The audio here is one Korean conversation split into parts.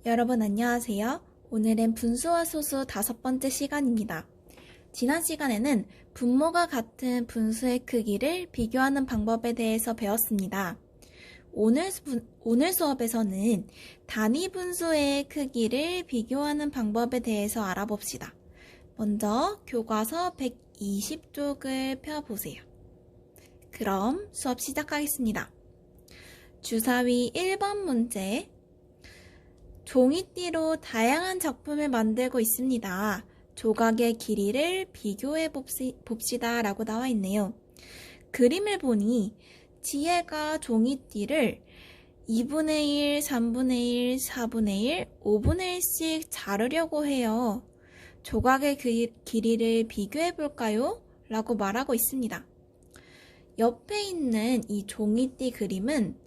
여러분 안녕하세요. 오늘은 분수와 소수 5번째 시간입니다. 지난 시간에는 분모가 같은 분수의 크기를 비교하는 방법에 대해서 배웠습니다. 오늘 수업에서는 단위 분수의 크기를 비교하는 방법에 대해서 알아봅시다. 먼저 교과서 120쪽을 펴보세요. 그럼 수업 시작하겠습니다. 주사위 1번 문제. 종이띠로 다양한 작품을 만들고 있습니다. 조각의 길이를 비교해 봅시다 라고 나와 있네요. 그림을 보니 지혜가 종이띠를 2분의 1, 3분의 1, 4분의 1, 5분의 1씩 자르려고 해요. 조각의 길이를 비교해 볼까요? 라고 말하고 있습니다. 옆에 있는 이 종이띠 그림은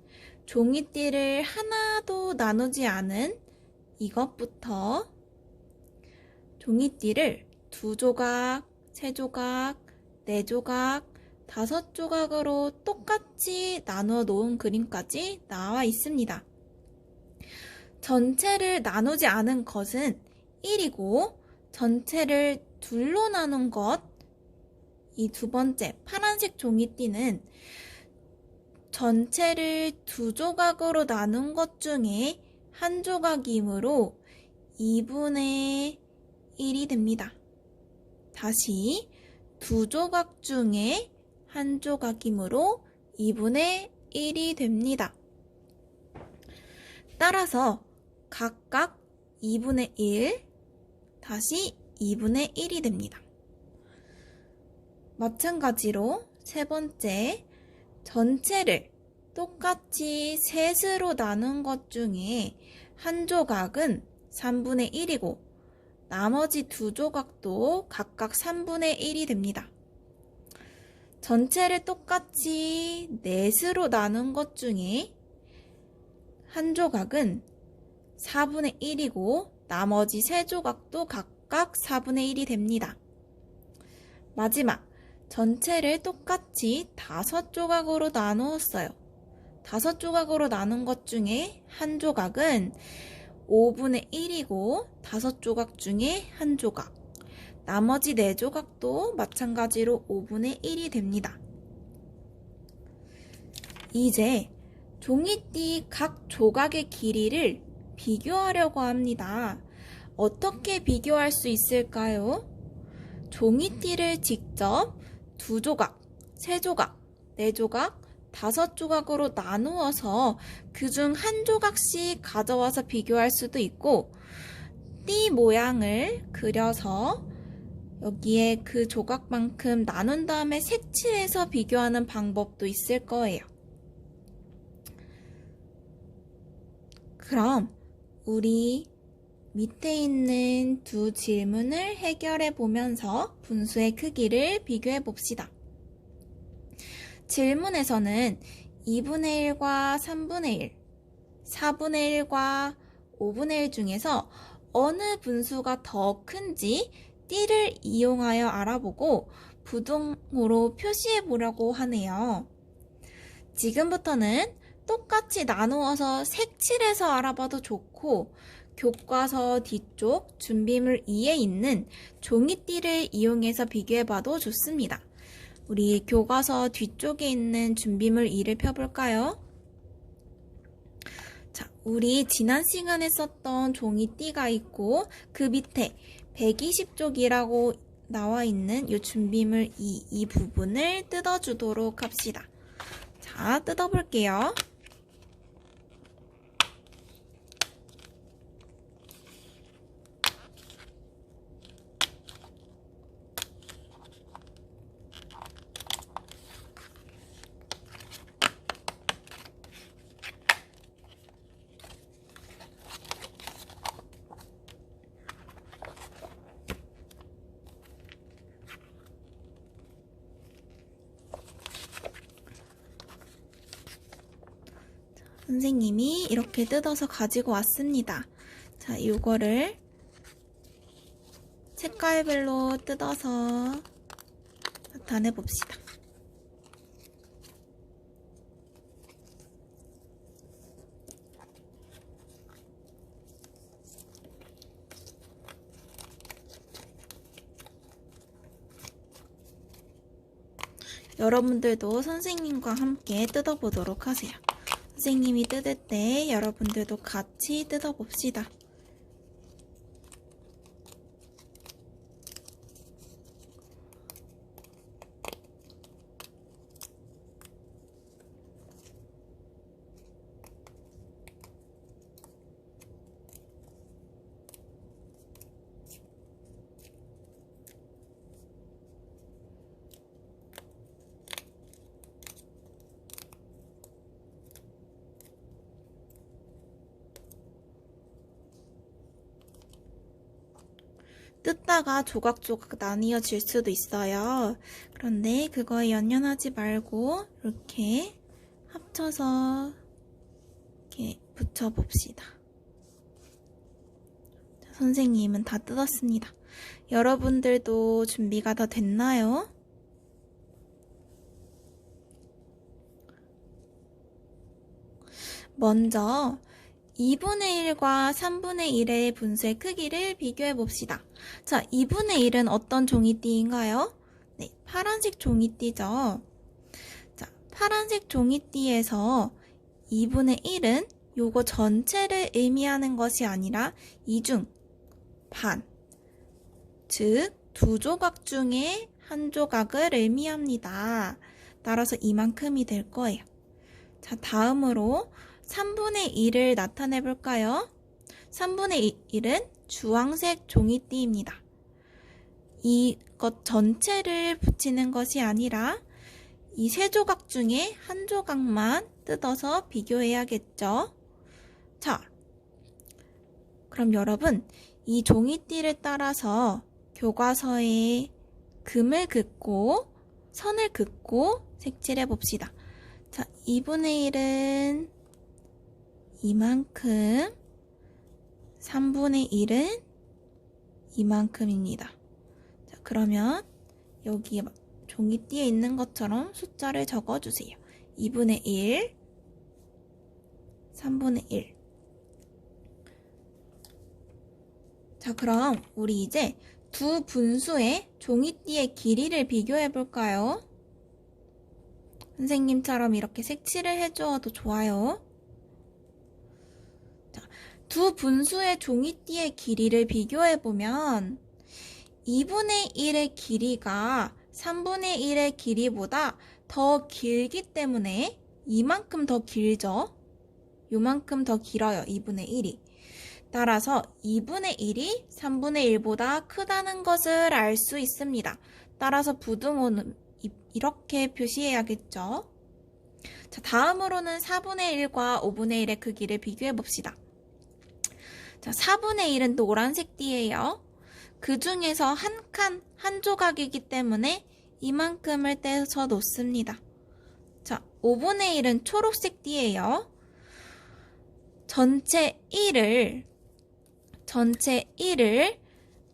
종이띠를 하나도 나누지 않은 이것부터 종이띠를 2조각, 3조각, 4조각, 5조각으로 똑같이 나누어 놓은 그림까지 나와 있습니다. 전체를 나누지 않은 것은 1이고 전체를 둘로 나눈 것, 이 두 번째 파란색 종이띠는 전체를 2조각으로 나눈 것 중에 한 조각이므로 2분의 1이 됩니다. 다시 2조각 중에 한 조각이므로 2분의 1이 됩니다. 따라서 각각 2분의 1, 다시 2분의 1이 됩니다. 마찬가지로 세 번째, 전체를 똑같이 셋으로 나눈 것 중에 한 조각은 3분의 1이고 나머지 2조각도 각각 3분의 1이 됩니다. 전체를 똑같이 넷으로 나눈 것 중에 한 조각은 4분의 1이고 나머지 3조각도 각각 4분의 1이 됩니다. 마지막, 전체를 똑같이 5조각으로 나누었어요. 5조각으로 나눈 것 중에 한 조각은 5분의 1이고 5조각 중에 한 조각, 나머지 4조각도 마찬가지로 5분의 1이 됩니다. 이제 종이띠 각 조각의 길이를 비교하려고 합니다. 어떻게 비교할 수 있을까요? 종이띠를 직접 2조각, 3조각, 4조각, 5조각으로 나누어서 그중 한 조각씩 가져와서 비교할 수도 있고, 띠 모양을 그려서 여기에 그 조각만큼 나눈 다음에 색칠해서 비교하는 방법도 있을 거예요. 그럼 우리 밑에 있는 두 질문을 해결해 보면서 분수의 크기를 비교해 봅시다. 질문에서는 2분의 1과 3분의 1, 4분의 1과 5분의 1 중에서 어느 분수가 더 큰지 띠를 이용하여 알아보고 부등호로 표시해 보려고 하네요. 지금부터는 똑같이 나누어서 색칠해서 알아봐도 좋고 교과서 뒤쪽 준비물 2에 있는 종이띠를 이용해서 비교해봐도 좋습니다. 우리 교과서 뒤쪽에 있는 준비물 2를 펴볼까요? 자, 우리 지난 시간에 썼던 종이띠가 있고 그 밑에 120쪽이라고 나와 있는 이 준비물 2, 이 부분을 뜯어주도록 합시다. 자, 뜯어볼게요. 선생님이 이렇게 뜯어서 가지고 왔습니다. 자, 이거를 색깔별로 뜯어서 나타내 봅시다. 여러분들도 선생님과 함께 뜯어보도록 하세요. 선생님이 뜯을 때 여러분들도 같이 뜯어봅시다. 뜯다가 조각조각 나뉘어질 수도 있어요. 그런데 그거에 연연하지 말고 이렇게 합쳐서 이렇게 붙여봅시다. 자, 선생님은 다 뜯었습니다. 여러분들도 준비가 다 됐나요? 먼저 2분의 1과 3분의 1의 분수의 크기를 비교해 봅시다. 자, 2분의 1은 어떤 종이띠인가요? 네, 파란색 종이띠죠. 자, 파란색 종이띠에서 2분의 1은 요거 전체를 의미하는 것이 아니라 이중, 반, 즉 두 조각 중에 한 조각을 의미합니다. 따라서 이만큼이 될 거예요. 자, 다음으로 3분의 1을 나타내 볼까요? 3분의 1은 주황색 종이띠입니다. 이것 전체를 붙이는 것이 아니라 이 세 조각 중에 한 조각만 뜯어서 비교해야겠죠? 자, 그럼 여러분, 이 종이띠를 따라서 교과서에 금을 긋고 선을 긋고 색칠해 봅시다. 자, 2분의 1은 이만큼, 3분의 1은 이만큼입니다. 자, 그러면 여기 종이띠에 있는 것처럼 숫자를 적어주세요. 2분의 1, 3분의 1. 자, 그럼 우리 이제 두 분수의 종이띠의 길이를 비교해 볼까요? 선생님처럼 이렇게 색칠을 해주어도 좋아요. 두 분수의 종이띠의 길이를 비교해보면 2분의 1의 길이가 3분의 1의 길이보다 더 길기 때문에 이만큼 더 길죠? 요만큼 더 길어요. 2분의 1이. 따라서 2분의 1이 3분의 1보다 크다는 것을 알 수 있습니다. 따라서 부등호는 이렇게 표시해야겠죠? 자, 다음으로는 4분의 1과 5분의 1의 크기를 비교해봅시다. 자, 4분의 1은 노란색 띠예요. 그 중에서 한 조각이기 때문에 이만큼을 떼서 놓습니다. 자, 5분의 1은 초록색 띠예요. 전체 1을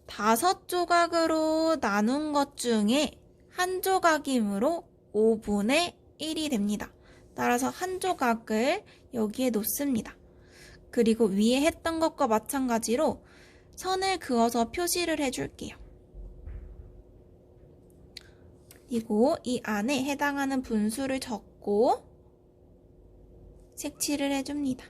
5조각으로 나눈 것 중에 한 조각이므로 5분의 1이 됩니다. 따라서 한 조각을 여기에 놓습니다. 그리고 위에 했던 것과 마찬가지로 선을 그어서 표시를 해줄게요. 그리고 이 안에 해당하는 분수를 적고 색칠을 해줍니다.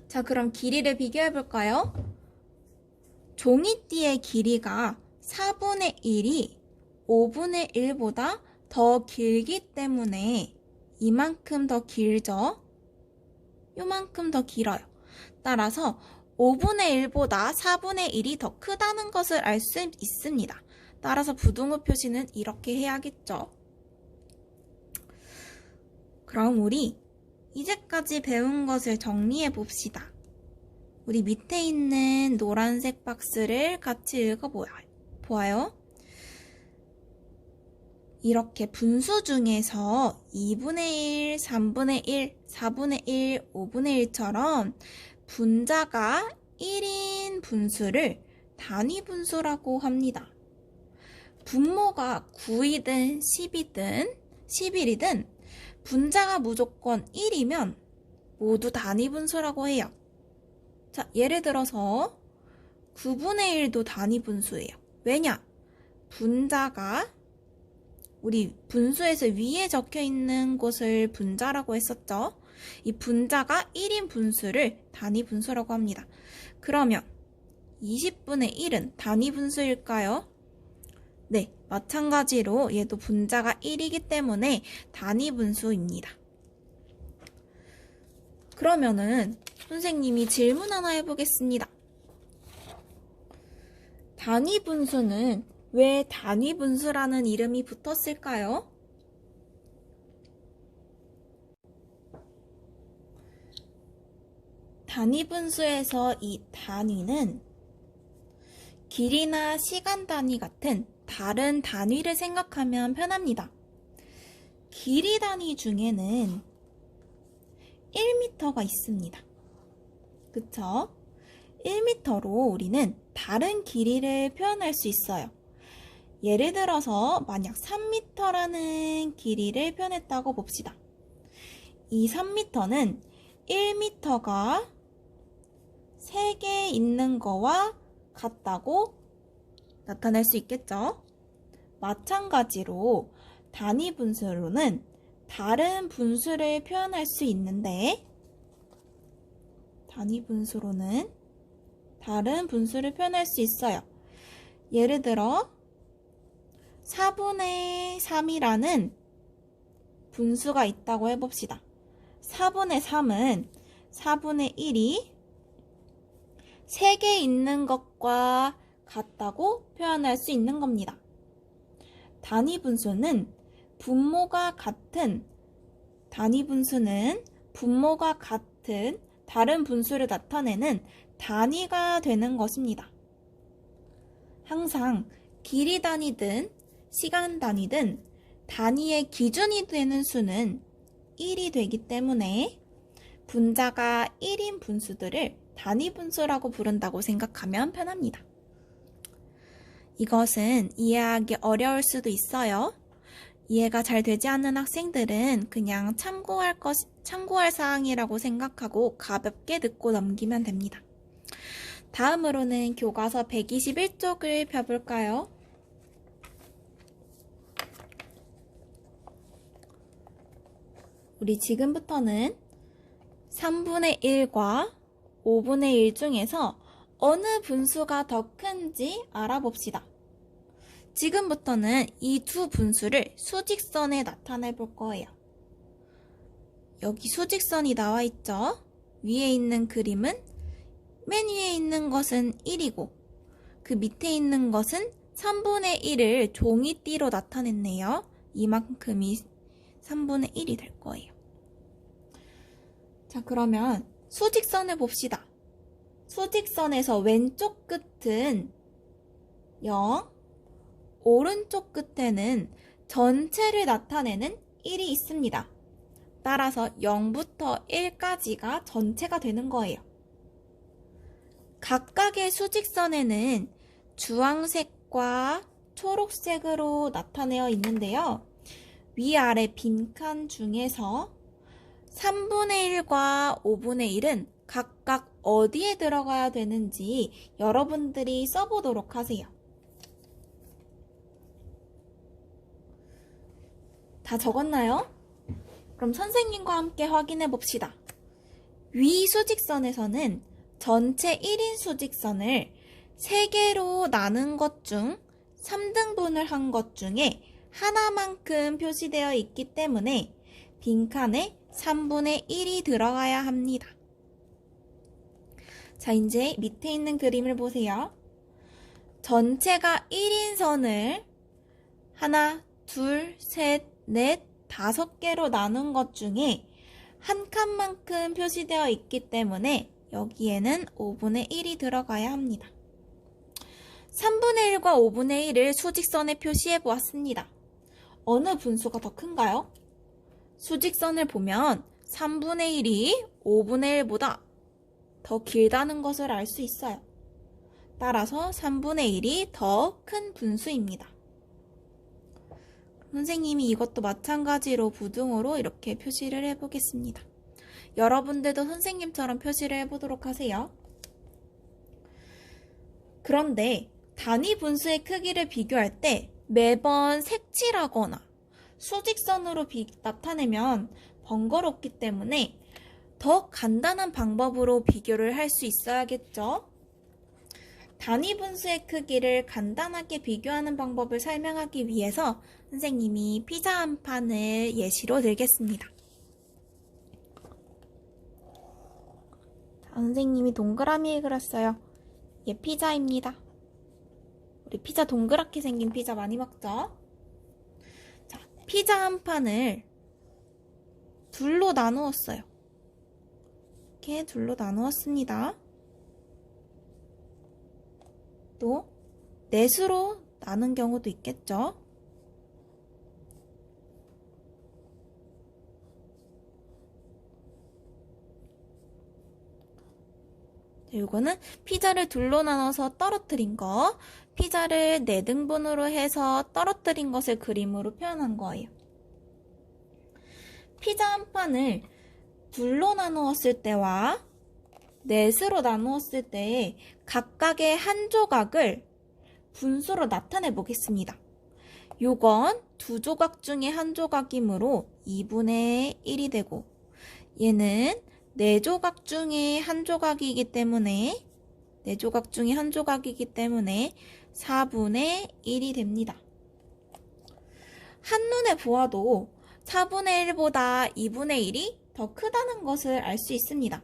자, 그럼 길이를 비교해 볼까요? 종이띠의 길이가 4분의 1이 5분의 1보다 더 길기 때문에 이만큼 더 길죠? 요만큼 더 길어요. 따라서 5분의 1보다 4분의 1이 더 크다는 것을 알 수 있습니다. 따라서 부등호 표시는 이렇게 해야겠죠. 그럼 우리 이제까지 배운 것을 정리해 봅시다. 우리 밑에 있는 노란색 박스를 같이 읽어보아요. 이렇게 분수 중에서 2분의 1, 3분의 1, 4분의 1, 5분의 1처럼 분자가 1인 분수를 단위 분수라고 합니다. 분모가 9이든 10이든 11이든 분자가 무조건 1이면 모두 단위 분수라고 해요. 자, 예를 들어서 9분의 1도 단위 분수예요. 왜냐? 분자가 우리 분수에서 위에 적혀 있는 곳을 분자라고 했었죠. 이 분자가 1인 분수를 단위 분수라고 합니다. 그러면 20분의 1은 단위 분수일까요? 네, 마찬가지로 얘도 분자가 1이기 때문에 단위 분수입니다. 그러면은 선생님이 질문 하나 해보겠습니다. 단위 분수는 왜 단위 분수라는 이름이 붙었을까요? 단위 분수에서 이 단위는 길이나 시간 단위 같은 다른 단위를 생각하면 편합니다. 길이 단위 중에는 1m가 있습니다. 그쵸? 1m로 우리는 다른 길이를 표현할 수 있어요. 예를 들어서 만약 3m라는 길이를 표현했다고 봅시다. 이 3m는 1m가 3개 있는 거와 같다고 나타낼 수 있겠죠? 마찬가지로 단위 분수로는 다른 분수를 표현할 수 있는데 단위 분수로는 다른 분수를 표현할 수 있어요. 예를 들어 4분의 3이라는 분수가 있다고 해봅시다. 4분의 3은 4분의 1이 3개 있는 것과 같다고 표현할 수 있는 겁니다. 단위 분수는 분모가 같은 다른 분수를 나타내는 단위가 되는 것입니다. 항상 길이 단위든 시간 단위든 단위의 기준이 되는 수는 1이 되기 때문에 분자가 1인 분수들을 단위 분수라고 부른다고 생각하면 편합니다. 이것은 이해하기 어려울 수도 있어요. 이해가 잘 되지 않는 학생들은 그냥 참고할 사항이라고 생각하고 가볍게 듣고 넘기면 됩니다. 다음으로는 교과서 121쪽을 펴볼까요? 우리 지금부터는 3분의 1과 5분의 1 중에서 어느 분수가 더 큰지 알아봅시다. 지금부터는 이 두 분수를 수직선에 나타내 볼 거예요. 여기 수직선이 나와 있죠? 위에 있는 그림은 맨 위에 있는 것은 1이고 그 밑에 있는 것은 3분의 1을 종이띠로 나타냈네요. 이만큼이 3분의 1이 될 거예요. 자, 그러면 수직선을 봅시다. 수직선에서 왼쪽 끝은 0, 오른쪽 끝에는 전체를 나타내는 1이 있습니다. 따라서 0부터 1까지가 전체가 되는 거예요. 각각의 수직선에는 주황색과 초록색으로 나타내어 있는데요. 위아래 빈칸 중에서 3분의 1과 5분의 1은 각각 어디에 들어가야 되는지 여러분들이 써보도록 하세요. 다 적었나요? 그럼 선생님과 함께 확인해 봅시다. 위 수직선에서는 전체 1인 수직선을 3개로 나눈 것 중 3등분을 한 것 중에 하나만큼 표시되어 있기 때문에 빈칸에 3분의 1이 들어가야 합니다. 자, 이제 밑에 있는 그림을 보세요. 전체가 1인 선을 하나, 둘, 셋, 넷, 5개로 나눈 것 중에 한 칸만큼 표시되어 있기 때문에 여기에는 5분의 1이 들어가야 합니다. 3분의 1과 5분의 1을 수직선에 표시해 보았습니다. 어느 분수가 더 큰가요? 수직선을 보면 3분의 1이 5분의 1보다 더 길다는 것을 알 수 있어요. 따라서 3분의 1이 더 큰 분수입니다. 선생님이 이것도 마찬가지로 부등호로 이렇게 표시를 해보겠습니다. 여러분들도 선생님처럼 표시를 해보도록 하세요. 그런데 단위 분수의 크기를 비교할 때 매번 색칠하거나 수직선으로 나타내면 번거롭기 때문에 더 간단한 방법으로 비교를 할 수 있어야겠죠? 단위 분수의 크기를 간단하게 비교하는 방법을 설명하기 위해서 선생님이 피자 한 판을 예시로 들겠습니다. 선생님이 동그라미 그렸어요. 얘 피자입니다. 우리 피자 동그랗게 생긴 피자 많이 먹죠? 자, 피자 한 판을 둘로 나누었어요. 이렇게 둘로 나누었습니다. 또 넷으로 나눈 경우도 있겠죠? 이거는 피자를 둘로 나눠서 떨어뜨린 거, 피자를 4등분으로 해서 떨어뜨린 것을 그림으로 표현한 거예요. 피자 한 판을 둘로 나누었을 때와 넷으로 나누었을 때 각각의 한 조각을 분수로 나타내 보겠습니다. 요건 두 조각 중에 한 조각이므로 2분의 1이 되고, 얘는 4조각 중에 한 조각이기 때문에 4분의 1이 됩니다. 한눈에 보아도 4분의 1보다 2분의 1이 더 크다는 것을 알 수 있습니다.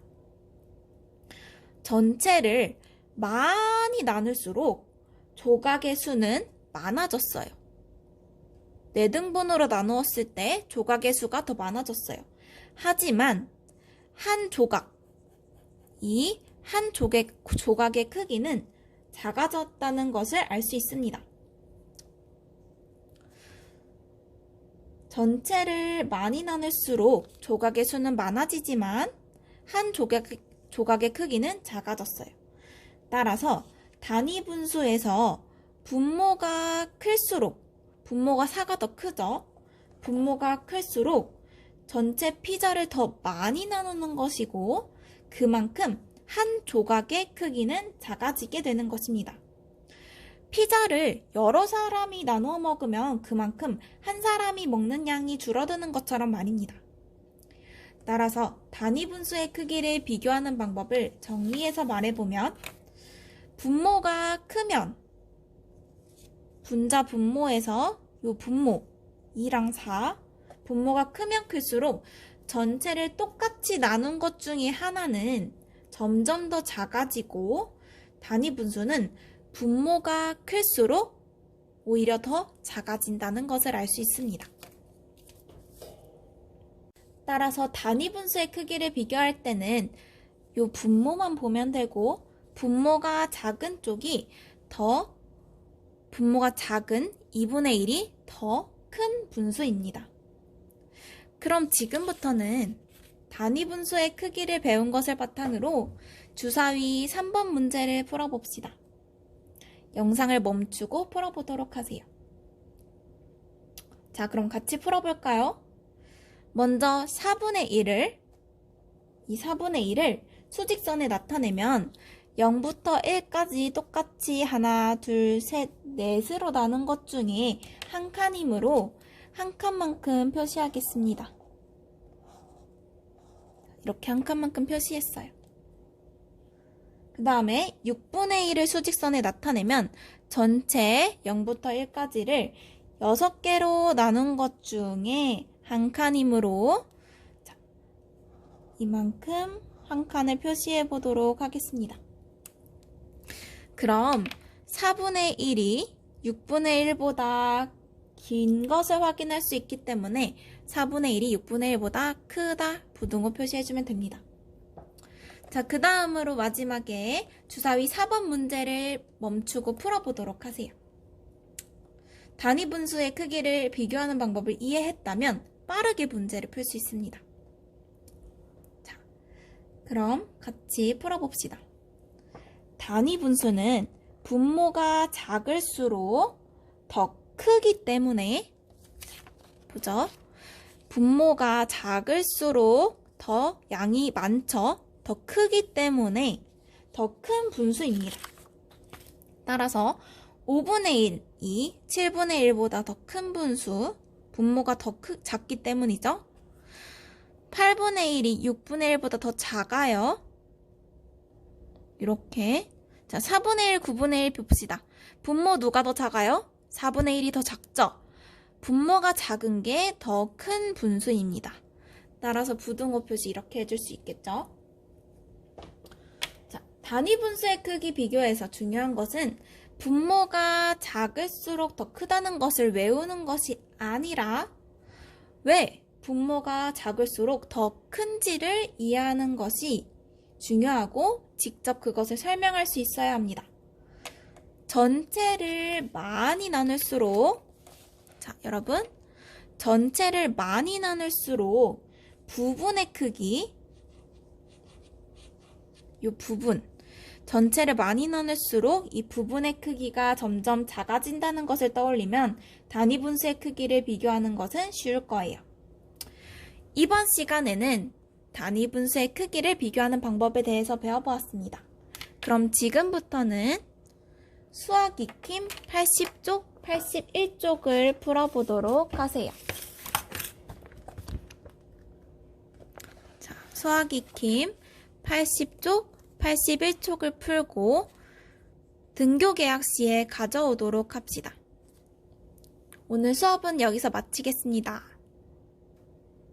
전체를 많이 나눌수록 조각의 수는 많아졌어요. 4등분으로 나누었을 때 조각의 수가 더 많아졌어요. 하지만 한 조각의 크기는 작아졌다는 것을 알 수 있습니다. 전체를 많이 나눌수록 조각의 수는 많아지지만 한 조각의 크기는 작아졌어요. 따라서 단위 분수에서 분모가 클수록, 분모가 4가 더 크죠? 분모가 클수록 전체 피자를 더 많이 나누는 것이고, 그만큼 한 조각의 크기는 작아지게 되는 것입니다. 피자를 여러 사람이 나누어 먹으면 그만큼 한 사람이 먹는 양이 줄어드는 것처럼 말입니다. 따라서 단위 분수의 크기를 비교하는 방법을 정리해서 말해보면, 분모가 크면 분자 분모에서 요 분모 2랑 4, 분모가 크면 클수록 전체를 똑같이 나눈 것 중에 하나는 점점 더 작아지고, 단위 분수는 분모가 클수록 오히려 더 작아진다는 것을 알 수 있습니다. 따라서 단위 분수의 크기를 비교할 때는 이 분모만 보면 되고, 분모가 작은 쪽이 분모가 작은 2분의 1이 더 큰 분수입니다. 그럼 지금부터는 단위 분수의 크기를 배운 것을 바탕으로 주사위 3번 문제를 풀어봅시다. 영상을 멈추고 풀어보도록 하세요. 자, 그럼 같이 풀어볼까요? 먼저 4분의 1을 수직선에 나타내면 0부터 1까지 똑같이 하나, 둘, 셋, 넷으로 나눈 것 중에 한 칸이므로 한 칸만큼 표시하겠습니다. 이렇게 한 칸만큼 표시했어요. 그 다음에 6분의 1을 수직선에 나타내면 전체 0부터 1까지를 6개로 나눈 것 중에 한 칸이므로 이만큼 한 칸을 표시해 보도록 하겠습니다. 그럼 4분의 1이 6분의 1보다 긴 것을 확인할 수 있기 때문에 4분의 1이 6분의 1보다 크다 부등호 표시해주면 됩니다. 자, 그 다음으로 마지막에 주사위 4번 문제를 멈추고 풀어보도록 하세요. 단위 분수의 크기를 비교하는 방법을 이해했다면 빠르게 문제를 풀 수 있습니다. 자, 그럼 같이 풀어봅시다. 단위 분수는 분모가 작을수록 더 크기 때문에, 보죠? 분모가 작을수록 더 양이 많죠? 더 크기 때문에 더 큰 분수입니다. 따라서 5분의 1이 7분의 1보다 더 큰 분수, 분모가 더 작기 때문이죠. 8분의 1이 6분의 1보다 더 작아요. 이렇게. 자, 4분의 1, 9분의 1 봅시다. 분모 누가 더 작아요? 4분의 1이 더 작죠? 분모가 작은 게 더 큰 분수입니다. 따라서 부등호 표시 이렇게 해줄 수 있겠죠? 자, 단위 분수의 크기 비교해서 중요한 것은 분모가 작을수록 더 크다는 것을 외우는 것이 아니라 왜 분모가 작을수록 더 큰지를 이해하는 것이 중요하고 직접 그것을 설명할 수 있어야 합니다. 전체를 많이 나눌수록 자, 여러분 전체를 많이 나눌수록 부분의 크기 이 부분 전체를 많이 나눌수록 이 부분의 크기가 점점 작아진다는 것을 떠올리면 단위 분수의 크기를 비교하는 것은 쉬울 거예요. 이번 시간에는 단위 분수의 크기를 비교하는 방법에 대해서 배워보았습니다. 그럼 지금부터는 수학 익힘 80쪽, 81쪽을 풀어보도록 하세요. 자, 수학 익힘 80쪽, 81쪽을 풀고 등교 계약 시에 가져오도록 합시다. 오늘 수업은 여기서 마치겠습니다.